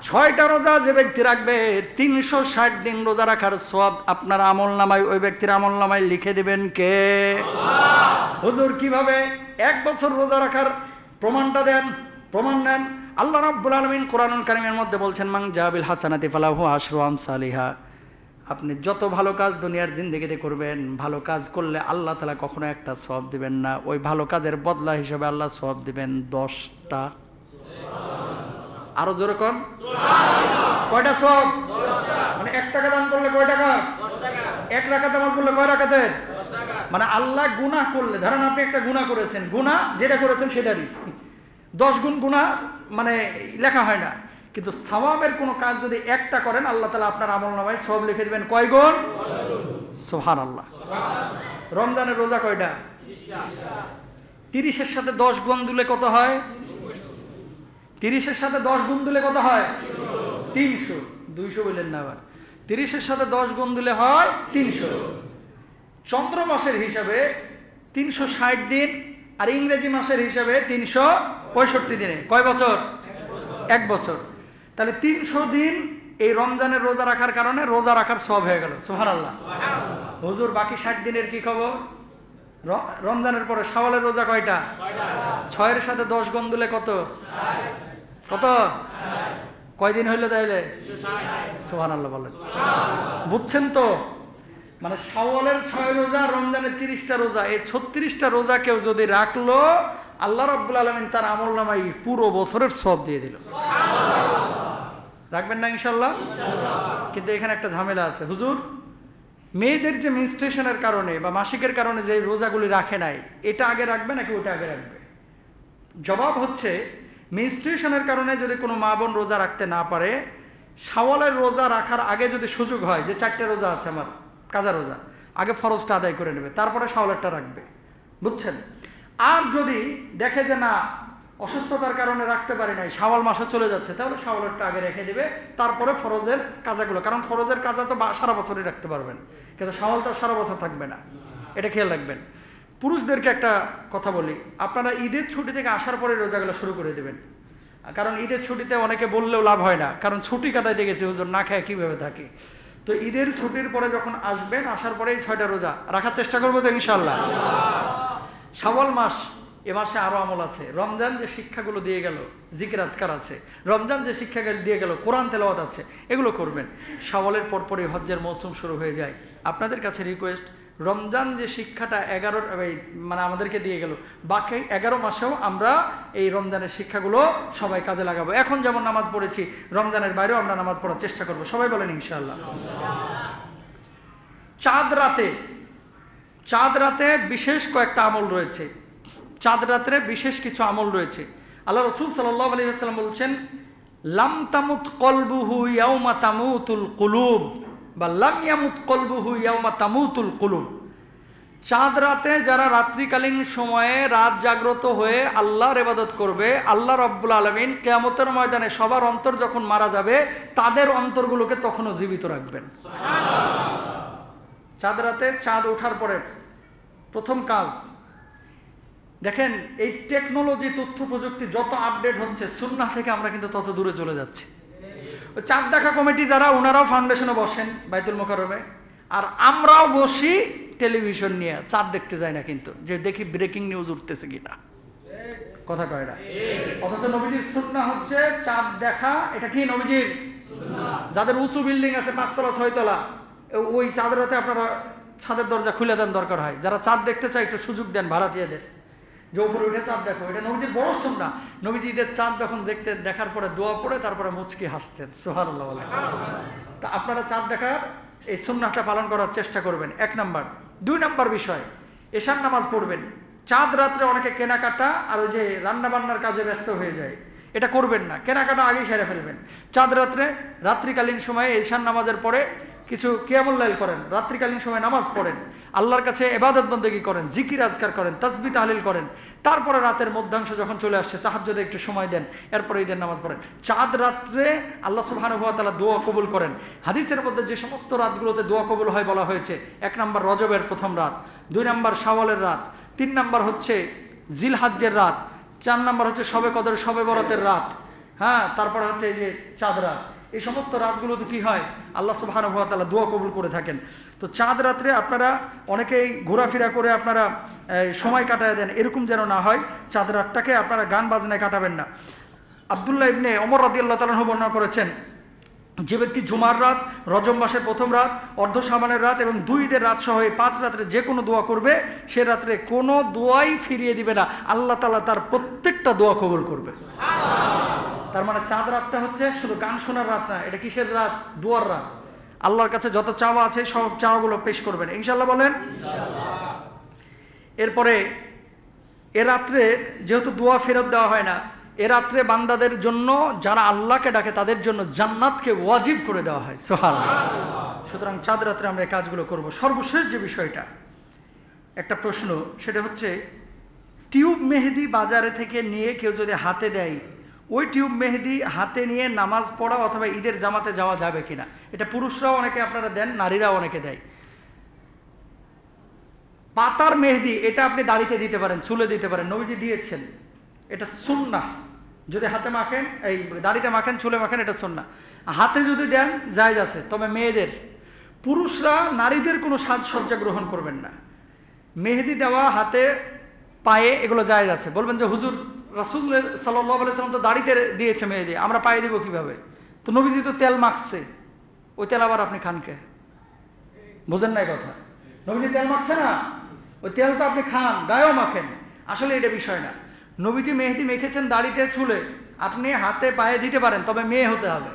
6টা রোজা যে ব্যক্তি রাখবে 360 দিন রোজা রাখার সওয়াব আপনার আমলনামায়, ওই ব্যক্তির আমলনামায় লিখে দিবেন কে? আল্লাহ। হুজুর কিভাবে 1 বছর রোজা রাখার প্রমাণটা দেন? প্রমাণ দেন। আল্লাহ রাব্বুল আলামিন কোরআনুল কারীমের মধ্যে বলছেন, মান জাবিল হাসানাতি ফালাহু আশরু আমসালিহা। আপনি যত ভালো কাজ দুনিয়ার জিন্দেগিতে করবেন, ভালো কাজ করলে আল্লাহ তাআলা কখনো একটা সওয়াব দিবেন না, ওই ভালো কাজের বদলা হিসেবে আল্লাহ সওয়াব দিবেন 10টা। আরো জোরে কোন সুবহানাল্লাহ। কয়টা সওয়াব? 10টা। মানে 1 টাকা দান করলে কয় টাকা? 10 টাকা। 1 রাকাত নামাজ পড়লে কয় রাকাতের? 10 টাকা। মানে আল্লাহ গুনাহ করলে, ধরেন আপনি একটা গুনাহ করেছেন, গুনাহ যেটা করেছেন সেটারই 10 গুণ গুনাহ মানে লেখা হয় না, কিন্তু সওয়াবের কোনো কাজ যদি একটা করেন আল্লাহ তাআলা আপনার আমলনামায় সওয়াব লিখে দিবেন কয় গুণ? সুবহানাল্লাহ। রমজানের রোজা কয়টা? 30টা। 30 এর সাথে 10 গুণ দিলে কত হয়? 30 এর সাথে 10 গুণ দিলে কত হয়? 300। 200 বললেন না আবার। 30 এর সাথে 10 গুণ দিলে হয় 300। চন্দ্র মাসের হিসাবে 360 দিন, আর ইংরেজি মাসের হিসাবে 365 দিনে। কয় বছর? 1 বছর। তাহলে 300 দিন এই রমজানের রোজা রাখার কারণে রোজা রাখার সওয়াব হয়ে গেল। সুবহানাল্লাহ। হুজুর বাকি 60 দিনের কি খবর? রমজানের পরে শাওয়ালের রোজা কয়টা? 6 এর সাথে 10 গুণ দিলে কত? কত? কয়দিন হইলো তাইলে? 360। সুবহানাল্লাহ বলেন। বুঝছেন তো? মানে শাওয়ালের 6 রোজা, রমজানের 30টা রোজা, এই 36টা রোজা কেউ যদি রাখলো আল্লাহ রাব্বুল আলামিন তার আমলনামায় পুরো বছরের সওয়াব দিয়ে দিল। রাখবেন না ইনশাআল্লাহ? কিন্তু এখানে একটা ঝামেলা আছে। হুজুর মেয়েদের যে মেনস্ট্রুয়েশনের কারণে বা মাসিকের কারণে যে রোজাগুলি রাখে নাই, এটা আগে রাখবে নাকি ওটা আগে রাখবে? জবাব হচ্ছে, মেনস্ট্রুয়েশনের কারণে যদি কোনো মা বোন রোজা রাখতে না পারে, শাওয়ালের রোজা রাখার আগে যদি সুযোগ হয় যে 4টে রোজা আছে আমার কাজা রোজা, আগে ফরজটা আদায় করে নেবে, তারপরে শাওয়ালেরটা রাখবে। বুঝছেন? আর যদি দেখে যে না অসুস্থতার কারণে রাখতে পারি নাই, শাওয়াল মাসে চলে যাচ্ছে, তাহলে শাওয়ালেরটা আগে রেখে দিবে, তারপরে ফরজের কাজাগুলো, কারণ ফরজের কাজা তো সারা বছরই রাখতে পারবেন, কিন্তু শাওয়ালটা সারা বছর থাকবে না, এটা খেয়াল রাখবেন। পুরুষদেরকে একটা কথা বলি, আপনারা ঈদের ছুটি থেকে আসার পরে রোজাগুলো শুরু করে দেবেন, কারণ ঈদের ছুটিতে অনেকে বললেও লাভ হয় না, কারণ ছুটি কাটাইতে গেছে হুজুর, না খায় কিভাবে থাকে। তো ঈদের ছুটির পরে যখন আসবেন, আসার পরেই 6টা রোজা রাখার চেষ্টা করবো তো ইনশাআল্লাহ। শাওয়াল মাস, এ মাসে আরো আমল আছে। রমজান যে শিক্ষাগুলো দিয়ে গেল, জিকির আজকার আছে। রমজান যে শিক্ষা দিয়ে গেল, কোরআন তেলাওয়াত আছে, এগুলো করবেন। শাওয়ালের পরপরই হজ্জের মৌসুম শুরু হয়ে যায়। আপনাদের কাছে রিকোয়েস্ট, রমজান যে শিক্ষাটা মানে আমাদেরকে দিয়ে গেল, বাকি 11 মাসেও আমরা এই রমজানের শিক্ষাগুলো সবাই কাজে লাগাবো। এখন যেমন নামাজ পড়েছি, রমজানের বাইরেও আমরা নামাজ পড়ার চেষ্টা করবো। সবাই বলেন ইনশাআল্লাহ। চাঁদ রাতে বিশেষ কয়েকটা আমল রয়েছে। চাঁদ রাত্রে বিশেষ কিছু আমল রয়েছে। আল্লাহ রাসূল সাল্লাল্লাহু আলাইহি ওয়াসাল্লাম বলছেন, লাম তামুত কলবুহু ইয়াউমা তামুতুল কুলুব, বা লাম ইয়ামুত কলবুহু ইয়াউমা তামুতুল কুলুব। চাঁদ রাতে যারা রাত্রিকালীন সময়ে রাত জাগ্রত হয়ে আল্লাহর ইবাদত করবে, আল্লাহ রাব্বুল আলামিন কিয়ামতের ময়দানে সবার অন্তর যখন মারা যাবে, তাদের অন্তরগুলোকে তখনও জীবিত রাখবেন। সুবহানাল্লাহ। চাঁদ রাতে, চাঁদ ওঠার পরে প্রথম কাজ, দেখেন এই টেকনোলজি, তথ্য প্রযুক্তি যত আপডেট হচ্ছে, সুন্নাহ থেকে আমরা কিন্তু তত দূরে চলে যাচ্ছি। চাঁদ দেখা কমিটি যারা, ওনারাও ফাউন্ডেশনে বসেন বাইতুল মোকাররমে, আর আমরাও বসি টেলিভিশন নিয়ে, চাঁদ দেখতে যাই না কিন্তু, যে দেখি ব্রেকিং নিউজ উঠতেছে কিনা। কথা কয় না? অথচ নবীজির সুন্নাহ হচ্ছে চাঁদ দেখা। এটা কি নবীজির সুন্নাহ? যাদের উঁচু বিল্ডিং আছে 5 তলা 6 তলা, ওই চাঁদ রাতে আপনারা ছাদের দরজা খুলে দেন, দরকার হয়। যারা চাঁদ দেখতে চায় একটু সুযোগ দেন ভাড়াটিয়াদের, যে উপরে উঠে চাঁদ দেখো। এটা নবীজির বড় সুন্নাহ। নবীজি ঈদের চাঁদ যখন দেখতেন, দেখার পরে দোয়া পড়ে তারপরে মুচকি হাসতেন। সুবহানাল্লাহ বলেন। তা আপনারা চাঁদ দেখার এই সুন্নাহটা পালন করার চেষ্টা করবেন, 1 নাম্বার। 2 নাম্বার বিষয়, এশার নামাজ পড়বেন। চাঁদ রাত্রে অনেকে কেনাকাটা আর ওই যে রান্না বান্নার কাজে ব্যস্ত হয়ে যায়, এটা করবেন না, কেনাকাটা আগেই সেরে ফেলবেন। চাঁদ রাত্রে রাত্রিকালীন সময়ে এশার নামাজের পরে কিছু কিয়ামুল লাইল করেন, রাত্রিকালীন সময় নামাজ পড়েন, আল্লাহর কাছে ইবাদত বন্দেগী করেন, জিকির আজকার করেন, তাসবিহ তাহলিল করেন। তারপরে রাতের মধ্যাংশ যখন চলে আসছে, তাহাজ্জুদে একটু সময় দেন, এরপরে ঈদের নামাজ পড়েন। চাঁদ রাত্রে আল্লাহ সুবহানাহু ওয়া তাআলা দোয়া কবুল করেন। হাদিসের মধ্যে যে সমস্ত রাতগুলোতে দোয়া কবুল হয় বলা হয়েছে, 1 নাম্বার রজবের প্রথম রাত, 2 নাম্বার শাওয়ালের রাত, 3 নাম্বার হচ্ছে জিলহজ্জের রাত, 4 নাম্বার হচ্ছে শবে কদর, শবে বরাতের রাত, হ্যাঁ, তারপরে হচ্ছে এই যে চাঁদ রাত, এই সমস্ত রাতগুলোতে কি হয়, আল্লাহ সুবহানাহু ওয়া তাআলা দোয়া কবুল করে থাকেন। তো চাঁদ রাত্রে আপনারা অনেকেই ঘোরাফেরা করে আপনারা সময় কাটায় দেন, এরকম যেন না হয়। চাঁদ রাতটাকে আপনারা গান বাজনায় কাটাবেন না। আব্দুল্লাহ ইবনে ওমর রাদিয়াল্লাহু তাআলা বর্ণনা করেছেন, যে ব্যক্তি জুমার রাত, রজব মাসের প্রথম রাত, অর্ধ সাবানের রাত এবং 2 ঈদের রাত সহ এই 5 রাত্রে যে কোনো দোয়া করবে, সে রাত্রে কোনো দোয়াই ফিরিয়ে দিবে না, আল্লাহ তাআলা তার প্রত্যেকটা দোয়া কবুল করবে। তার মানে চাঁদ রাতটা হচ্ছে শুধু গান শোনার রাত না, এটা কিসের রাত? দোয়ার রাত। আল্লাহর কাছে যত চাওয়া আছে সব চাওয়াগুলো পেশ করবেন ইনশাআল্লাহ, বলেন ইনশাআল্লাহ। এরপরে এ রাত্রে যেহেতু দোয়া ফেরত দেওয়া হয় না, এ রাত্রে বান্দাদের জন্য, যারা আল্লাহকে ডাকে তাদের জন্য জান্নাতকে ওয়াজিব করে দেওয়া হয়, সুবহানাল্লাহ। সুতরাং চাঁদ রাত্রে আমরা এই কাজগুলো করব। সর্বশেষ যে বিষয়টা, একটা প্রশ্ন, সেটা হচ্ছে টিউব মেহেদি বাজারে থেকে নিয়ে কেউ যদি হাতে দেয়, ওই টিউব মেহেদি হাতে নিয়ে নামাজ পড়া অথবা ঈদের জামাতে যাওয়া যাবে কিনা? এটা পুরুষরাও অনেকে আপনারা দেন, নারীরাও অনেকে দেয়। পাতার মেহেদি এটা আপনি দাড়িতে দিতে পারেন, চুলে দিতে পারেন, নবীজি দিয়েছেন, এটা সুন্নাহ। যদি হাতে মাখেন, এই দাড়িতে মাখেন, চুলে মাখেন, এটা সুন্নাহ। হাতে যদি দেন জায়েজ আছে, তবে মেয়েদের, পুরুষরা নারীদের কোনো সাজসজ্জা গ্রহণ করবেন না। মেহেদি দেওয়া হাতে, পায়ে, এগুলো জায়েজ আছে। বলবেন যে হুজুর, রাসূল সাল্লাল্লাহু আলাইহি ওয়াসাল্লাম তো দাড়িতে দিয়েছে মেহেদি, আমরা পায়ে দিব কিভাবে? তো নবীজি তো তেল মাখছে, ওই তেল আবার আপনি খান কে? বুঝেন না এই কথা? নবীজি তেল মাখছে না, ওই তেল তো আপনি খান, গায়েও মাখেন। আসলে এটা বিষয় না। নবীজি মেহেদি মেখেছেন দাড়িতে, চুলে, আপনি হাতে পায়ে দিতে পারেন, তবে মেয়ে হতে হবে।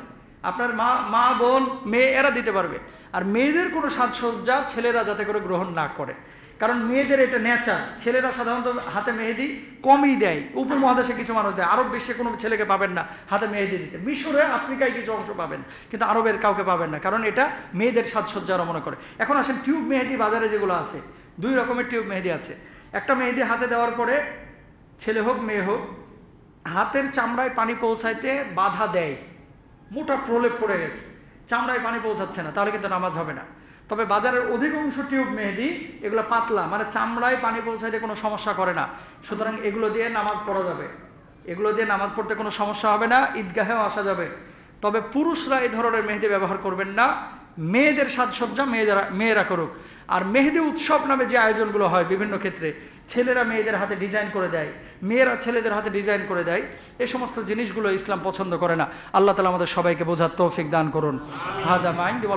আপনার মা বোন মেয়ে এরা দিতে পারবে। আর মেয়েদের কোনো সাজসজ্জা ছেলেরা যাতে করে গ্রহণ না করে, কারণ মেয়েদের এটা নেচার। ছেলেরা সাধারণত হাতে মেহেদি কমই দেয়, উপমহাদেশে কিছু মানুষ দেয়, আরব বিশ্বে কোনো ছেলেকে পাবেন না হাতে মেহেদি দিতে। মিশরে, আফ্রিকায় কিছু অংশ পাবেন, কিন্তু আরবের কাউকে পাবেন না, কারণ এটা মেয়েদের সাজসজ্জারা মনে করে। এখন আসেন টিউব মেহেদি বাজারে যেগুলো আছে, 2 রকমের টিউব মেহেদি আছে। একটা মেহেদি হাতে দেওয়ার পরে ছেলে হোক মেয়ে হোক, হাতের চামড়ায় পানি পৌঁছাইতে বাধা দেয়, মোটা প্রলেপ পড়ে গেছে, চামড়ায় পানি পৌঁছাচ্ছে না, তাহলে কিন্তু নামাজ হবে না। তবে বাজারের অধিকাংশ টিউব মেহেদি এগুলো পাতলা, মানে চামড়ায় পানি পৌঁছাইতে কোনো সমস্যা করে না, সুতরাং এগুলো দিয়ে নামাজ পড়া যাবে, এগুলো দিয়ে নামাজ পড়তে কোনো সমস্যা হবে না, ঈদগাহেও আসা যাবে। তবে পুরুষরা এই ধরনের মেহেদি ব্যবহার করবেন না, মেয়েদের সাজসজ্জা মেয়েরা করুক। আর মেহেদি উৎসব নামে যে আয়োজনগুলো হয় বিভিন্ন ক্ষেত্রে, ছেলেরা মেয়েদের হাতে ডিজাইন করে দেয়, মেয়েরা ছেলেদের হাতে ডিজাইন করে দেয়, এই সমস্ত জিনিসগুলো ইসলাম পছন্দ করে না। আল্লাহ তাআলা আমাদের সবাইকে বোঝার তৌফিক দান করুন। হাদা মাইন্দি।